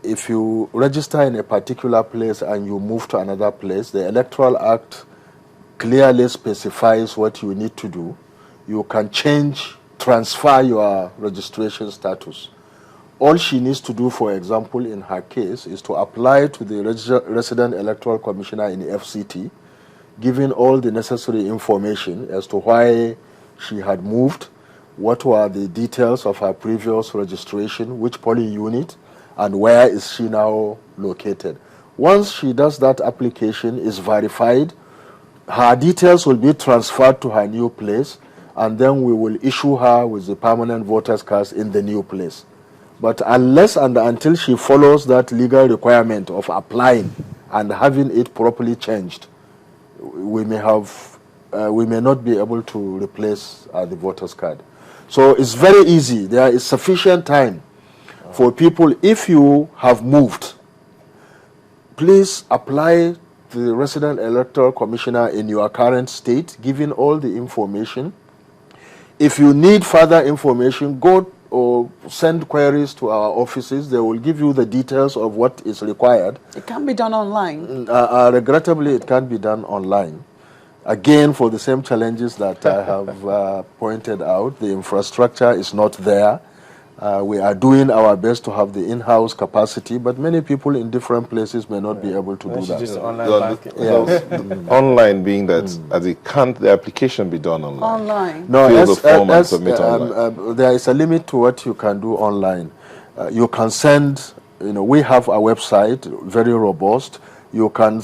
If you register in a particular place and you move to another place, the Electoral Act clearly specifies what you need to do. You can transfer your registration status. All she needs to do, for example, in her case, is to apply to the Resident Electoral Commissioner in the FCT, giving all the necessary information as to why she had moved, what were the details of her previous registration, which polling unit, and where is she now located. Once she does that, application is verified, her details will be transferred to her new place, and then we will issue her with the permanent voter's cards in the new place. But unless and until she follows that legal requirement of applying and having it properly changed, we may not be able to replace the voter's card. So it's very easy. There is sufficient time for people. If you have moved, please apply to the Resident Electoral Commissioner in your current state, giving all the information. If you need further information, go or send queries to our offices. They will give you the details of what is required. It can be done online. Regrettably, it can't be done online. Again, for the same challenges that I have pointed out, the infrastructure is not there. We are doing our best to have the in-house capacity, but many people in different places may not be able to do that. Just online online being that the application be done online. Online. No, Fill the form and submit online. There is a limit to what you can do online. You can send, we have a website, very robust. You can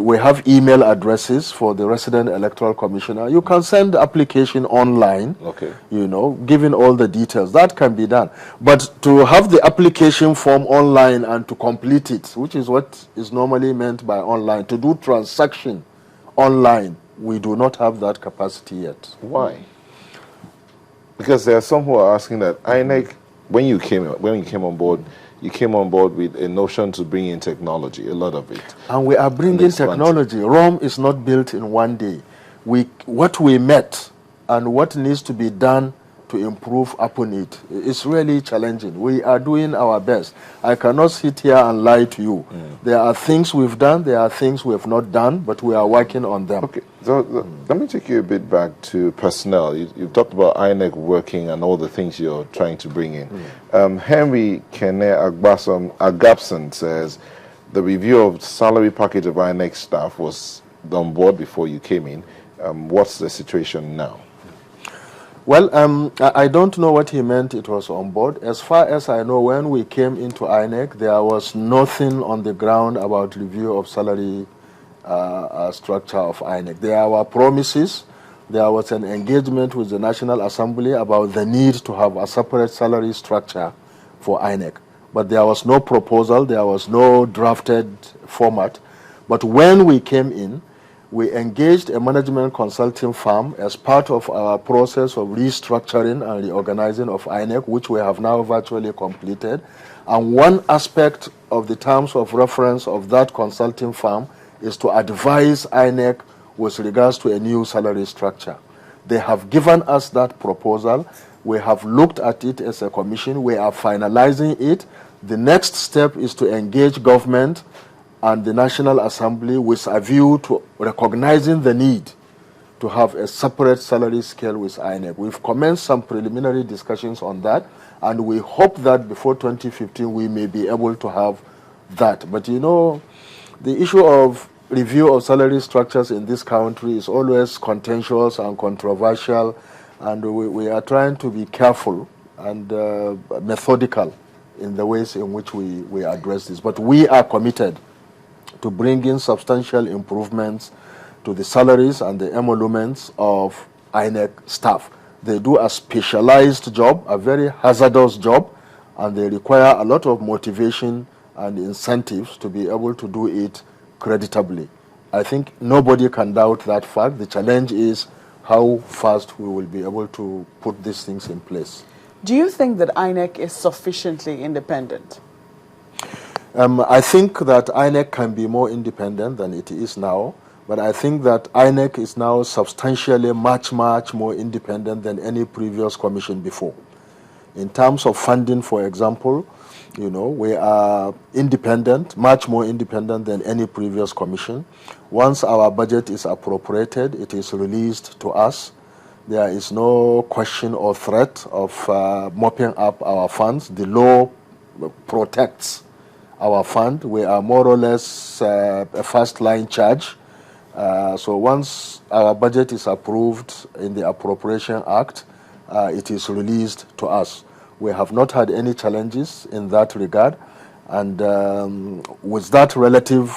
we have email addresses for the Resident Electoral Commissioner. You can send application online, giving all the details. That can be done. But to have the application form online and to complete it, which is what is normally meant by online, to do transaction online, we do not have that capacity yet. Why? Because there are some who are asking that INEC, when you came on board, you came on board with a notion to bring in technology, a lot of it. And we are bringing technology. Rome is not built in one day. What we met and what needs to be done to improve upon it is really challenging. We are doing our best. I cannot sit here and lie to you. There are things we've done, there are things we have not done, but we are working on them. Okay, so let me take you a bit back to personnel. You've talked about INEC working and all the things you're trying to bring in. Henry Kene Agapson says the review of salary package of INEC staff was on board before you came in. What's the situation now? Well, I don't know what he meant it was on board. As far as I know, when we came into INEC, there was nothing on the ground about review of salary structure of INEC. There were promises. There was an engagement with the National Assembly about the need to have a separate salary structure for INEC. But there was no proposal. There was no drafted format. But when we came in, we engaged a management consulting firm as part of our process of restructuring and reorganizing of INEC, which we have now virtually completed. And one aspect of the terms of reference of that consulting firm is to advise INEC with regards to a new salary structure. They have given us that proposal. We have looked at it as a commission. We are finalizing it. The next step is to engage government and the National Assembly with a view to recognizing the need to have a separate salary scale with INEC. We've commenced some preliminary discussions on that, and we hope that before 2015 we may be able to have that. But the issue of review of salary structures in this country is always contentious and controversial, and we are trying to be careful and methodical in the ways in which we address this. But we are committed to bring in substantial improvements to the salaries and the emoluments of INEC staff. They do a specialized job, a very hazardous job, and they require a lot of motivation and incentives to be able to do it creditably. I think nobody can doubt that fact. The challenge is how fast we will be able to put these things in place. Do you think that INEC is sufficiently independent? I think that INEC can be more independent than it is now, but I think that INEC is now substantially much more independent than any previous commission before. In terms of funding, for example, you know, we are independent, much more independent than any previous commission. Once our budget is appropriated, it is released to us. There is no question or threat of mopping up our funds. The law protects our fund. We are more or less a first-line charge. So once our budget is approved in the Appropriation Act, it is released to us. We have not had any challenges in that regard, and with that relative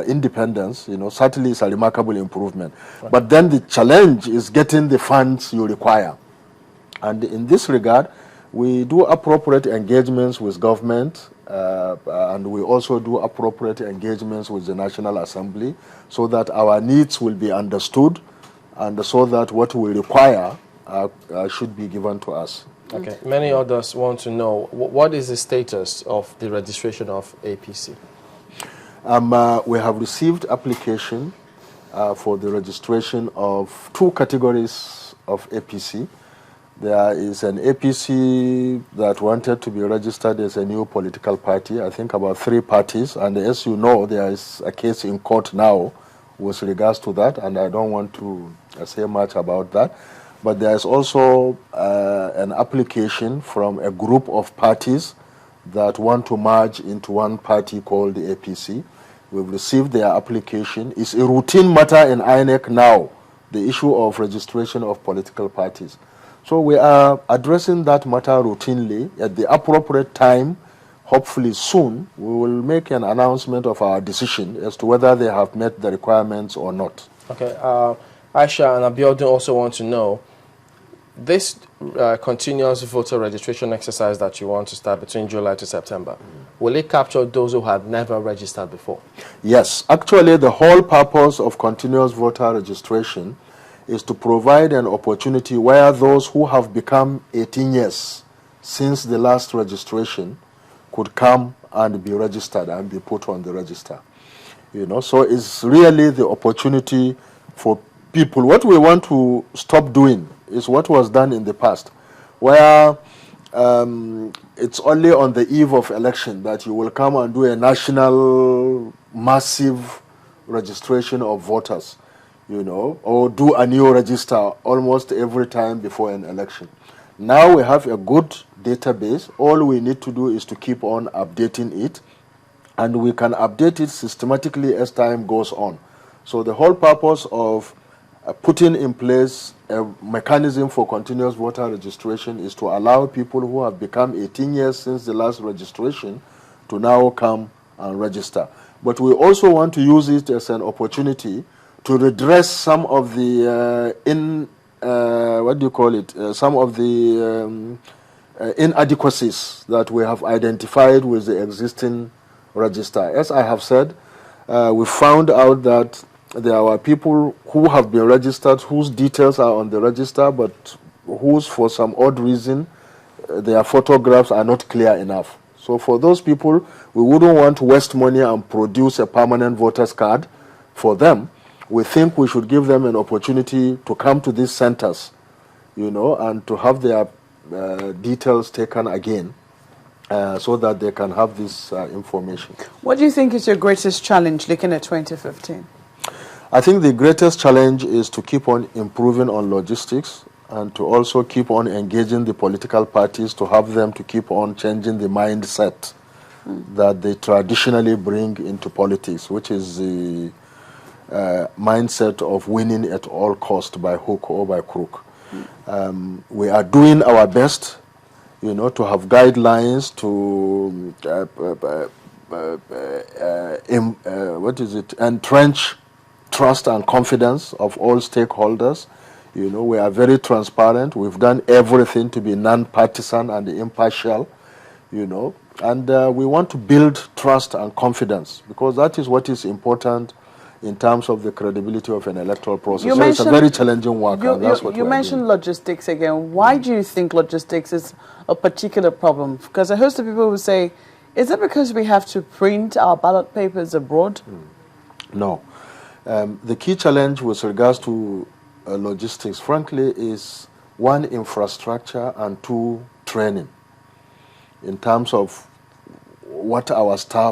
independence, you know, certainly it's a remarkable improvement. Right. But then the challenge is getting the funds you require. And in this regard, we do appropriate engagements with government, and we also do appropriate engagements with the National Assembly so that our needs will be understood and so that what we require should be given to us. Okay. Many others want to know, what is the status of the registration of APC? We have received application for the registration of 2 categories of APC. There is an APC that wanted to be registered as a new political party, I think about 3 parties, and as you know, there is a case in court now with regards to that, and I don't want to say much about that. But there is also an application from a group of parties that want to merge into one party called the APC. We've received their application. It's a routine matter in INEC now, the issue of registration of political parties. So we are addressing that matter routinely. At the appropriate time, hopefully soon, we will make an announcement of our decision as to whether they have met the requirements or not. Okay. Aisha and Abiodun also want to know, this continuous voter registration exercise that you want to start between July to September, will it capture those who had never registered before? Yes. Actually, the whole purpose of continuous voter registration is to provide an opportunity where those who have become 18 years since the last registration could come and be registered and be put on the register. You know, so it's really the opportunity for people. What we want to stop doing is what was done in the past, where it's only on the eve of election that you will come and do a national massive registration of voters, you know, or do a new register almost every time before an election. Now we have a good database. All we need to do is to keep on updating it, and we can update it systematically as time goes on. So the whole purpose of putting in place a mechanism for continuous voter registration is to allow people who have become 18 years since the last registration to now come and register. But we also want to use it as an opportunity to redress some of the some of the inadequacies that we have identified with the existing register. As I have said, we found out that there are people who have been registered whose details are on the register, but whose, for some odd reason, their photographs are not clear enough. So for those people, we wouldn't want to waste money and produce a permanent voter's card for them. We think we should give them an opportunity to come to these centers, you know, and to have their details taken again so that they can have this information. What do you think is your greatest challenge looking at 2015? I think the greatest challenge is to keep on improving on logistics and to also keep on engaging the political parties, to have them to keep on changing the mindset that they traditionally bring into politics, which is the mindset of winning at all cost by hook or by crook. We are doing our best, you know, to have guidelines to entrench trust and confidence of all stakeholders. You know, we are very transparent. We've done everything to be non-partisan and impartial, you know, and we want to build trust and confidence because that is what is important in terms of the credibility of an electoral process. So it's a very challenging work, and that's what you mentioned logistics again. Why do you think logistics is a particular problem? Because a host of people will say, is it because we have to print our ballot papers abroad? No. The key challenge with regards to logistics, frankly, is one, infrastructure, and two, training, in terms of what our staff